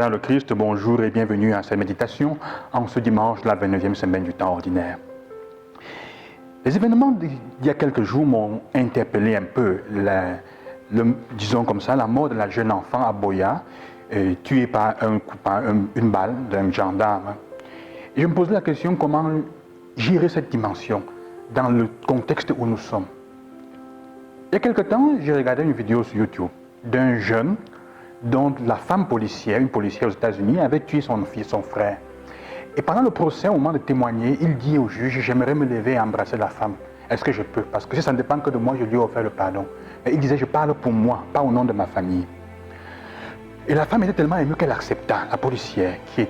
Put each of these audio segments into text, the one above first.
Frères dans le Christ, bonjour et bienvenue à cette méditation en ce dimanche de la 29e semaine du temps ordinaire. Les événements d'il y a quelques jours m'ont interpellé un peu, disons comme ça, la mort de la jeune enfant à Boya, tuée par une balle d'un gendarme. Et je me posais la question comment gérer cette dimension dans le contexte où nous sommes. Il y a quelque temps, j'ai regardé une vidéo sur YouTube d'un jeune dont la femme policière, une policière aux États-Unis, avait tué son fils, son frère. Et pendant le procès, au moment de témoigner, il dit au juge, j'aimerais me lever et embrasser la femme. Est-ce que je peux? Parce que si ça ne dépend que de moi, je lui ai offert le pardon. Mais il disait, je parle pour moi, pas au nom de ma famille. Et la femme était tellement émue qu'elle accepta, la policière, qui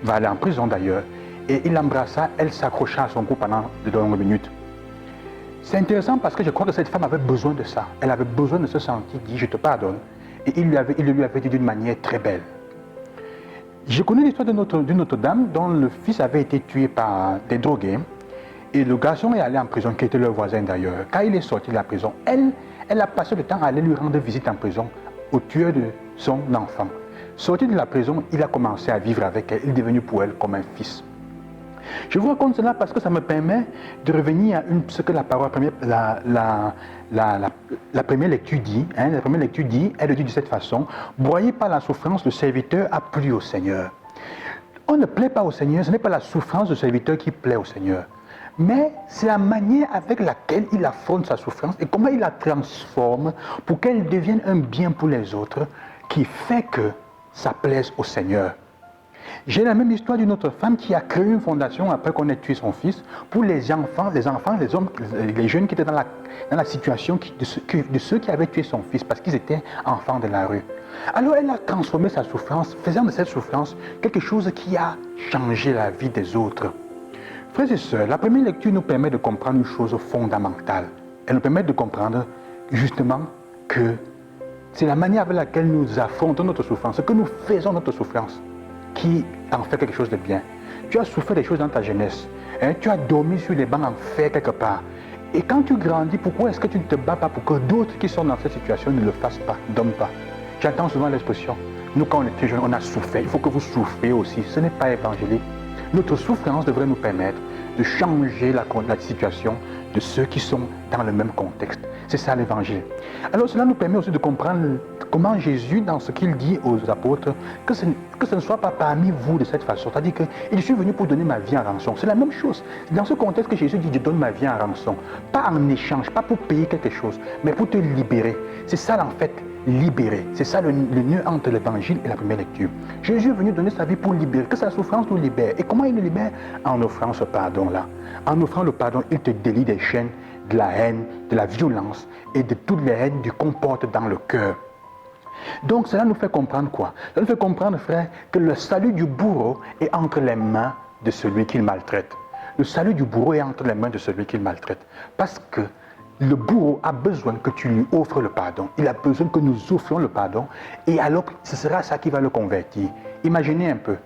va aller en prison d'ailleurs. Et il l'embrassa, elle s'accrocha à son cou pendant de longues minutes. C'est intéressant parce que je crois que cette femme avait besoin de ça. Elle avait besoin de se sentir dit, je te pardonne. Et il lui avait dit d'une manière très belle. Je connais l'histoire d'une autre dame dont le fils avait été tué par des drogués. Et le garçon est allé en prison, qui était leur voisin d'ailleurs. Quand il est sorti de la prison, elle a passé le temps à aller lui rendre visite en prison au tueur de son enfant. Sorti de la prison, il a commencé à vivre avec elle. Il est devenu pour elle comme un fils. Je vous raconte cela parce que ça me permet de revenir à ce que la parole la première lecture dit. La première lecture dit, elle dit de cette façon, broyé par la souffrance, le serviteur a plu au Seigneur. On ne plaît pas au Seigneur, ce n'est pas la souffrance du serviteur qui plaît au Seigneur. Mais c'est la manière avec laquelle il affronte sa souffrance et comment il la transforme pour qu'elle devienne un bien pour les autres qui fait que ça plaise au Seigneur. J'ai la même histoire d'une autre femme qui a créé une fondation après qu'on ait tué son fils pour les enfants, les hommes, les jeunes qui étaient dans la situation de ceux qui avaient tué son fils parce qu'ils étaient enfants de la rue. Alors elle a transformé sa souffrance, faisant de cette souffrance quelque chose qui a changé la vie des autres. Frères et sœurs, la première lecture nous permet de comprendre une chose fondamentale. Elle nous permet de comprendre justement que c'est la manière avec laquelle nous affrontons notre souffrance, que nous faisons notre souffrance, qui en fait quelque chose de bien. Tu as souffert des choses dans ta jeunesse. Tu as dormi sur les bancs en fer quelque part. Et quand tu grandis, pourquoi est-ce que tu ne te bats pas pour que d'autres qui sont dans cette situation ne le fassent pas, dorment pas? J'entends souvent l'expression, nous quand on était jeunes, on a souffert. Il faut que vous souffriez aussi. Ce n'est pas évangélique. Notre souffrance devrait nous permettre de changer la situation de ceux qui sont dans le même contexte. C'est ça l'évangile. Alors cela nous permet aussi de comprendre comment Jésus, dans ce qu'il dit aux apôtres, que ce ne soit pas parmi vous de cette façon. C'est-à-dire que je suis venu pour donner ma vie en rançon. C'est la même chose. Dans ce contexte que Jésus dit, je donne ma vie en rançon. Pas en échange, pas pour payer quelque chose, mais pour te libérer. C'est ça en fait, libérer. C'est ça le nœud entre l'évangile et la première lecture. Jésus est venu donner sa vie pour libérer, que sa souffrance nous libère. Et comment il nous libère? En offrant ce pardon-là. En offrant le pardon, il te délie des chaînes de la haine, de la violence et de toutes les haines qu'il comporte dans le cœur. Donc cela nous fait comprendre quoi? Ça nous fait comprendre, frère, que le salut du bourreau est entre les mains de celui qu'il maltraite. Le salut du bourreau est entre les mains de celui qu'il maltraite. Parce que le bourreau a besoin que tu lui offres le pardon. Il a besoin que nous offrions le pardon. Et alors, ce sera ça qui va le convertir. Imaginez un peu.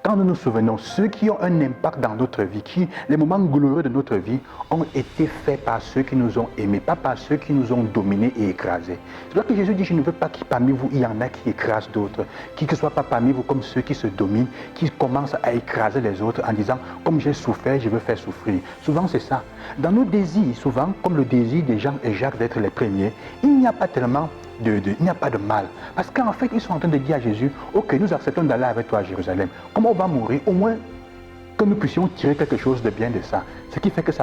Quand nous nous souvenons, ceux qui ont un impact dans notre vie, les moments glorieux de notre vie ont été faits par ceux qui nous ont aimés, pas par ceux qui nous ont dominés et écrasés. C'est pour ça que Jésus dit, je ne veux pas que parmi vous, il y en a qui écrasent d'autres, qui ne soient pas parmi vous comme ceux qui se dominent, qui commencent à écraser les autres en disant, comme j'ai souffert, je veux faire souffrir. Souvent c'est ça. Dans nos désirs, souvent, comme le désir des Jean et Jacques d'être les premiers, il n'y a pas tellement il n'y a pas de mal. Parce qu'en fait, ils sont en train de dire à Jésus, ok, nous acceptons d'aller avec toi à Jérusalem. Comme on va mourir, au moins que nous puissions tirer quelque chose de bien de ça. Ce qui fait que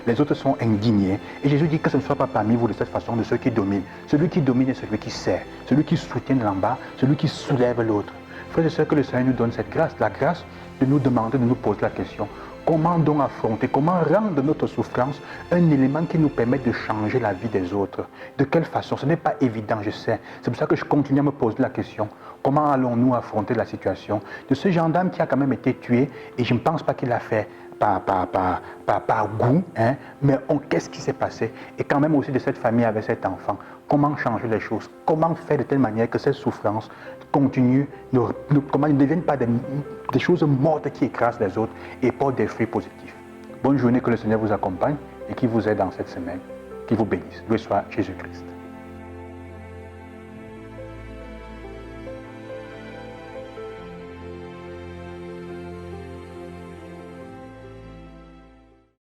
les autres sont indignés. Et Jésus dit que ce ne soit pas parmi vous de cette façon de ceux qui dominent. Celui qui domine est celui qui sert, celui qui soutient l'en bas, celui qui soulève l'autre. Frères et sœurs, que le Seigneur nous donne cette grâce, la grâce de nous demander, de nous poser la question. Comment donc affronter, comment rendre notre souffrance un élément qui nous permet de changer la vie des autres? De quelle façon? Ce n'est pas évident, je sais. C'est pour ça que je continue à me poser la question. Comment allons-nous affronter la situation de ce gendarme qui a quand même été tué, et je ne pense pas qu'il l'a fait par goût, mais qu'est-ce qui s'est passé? Et quand même aussi de cette famille avec cet enfant. Comment changer les choses? Comment faire de telle manière que cette souffrance continue, comment ne deviennent pas des choses mortes qui écrasent les autres et portent des fruits positifs. Bonne journée, que le Seigneur vous accompagne et qui vous aide dans cette semaine. Qui vous bénisse. Loué soit Jésus-Christ.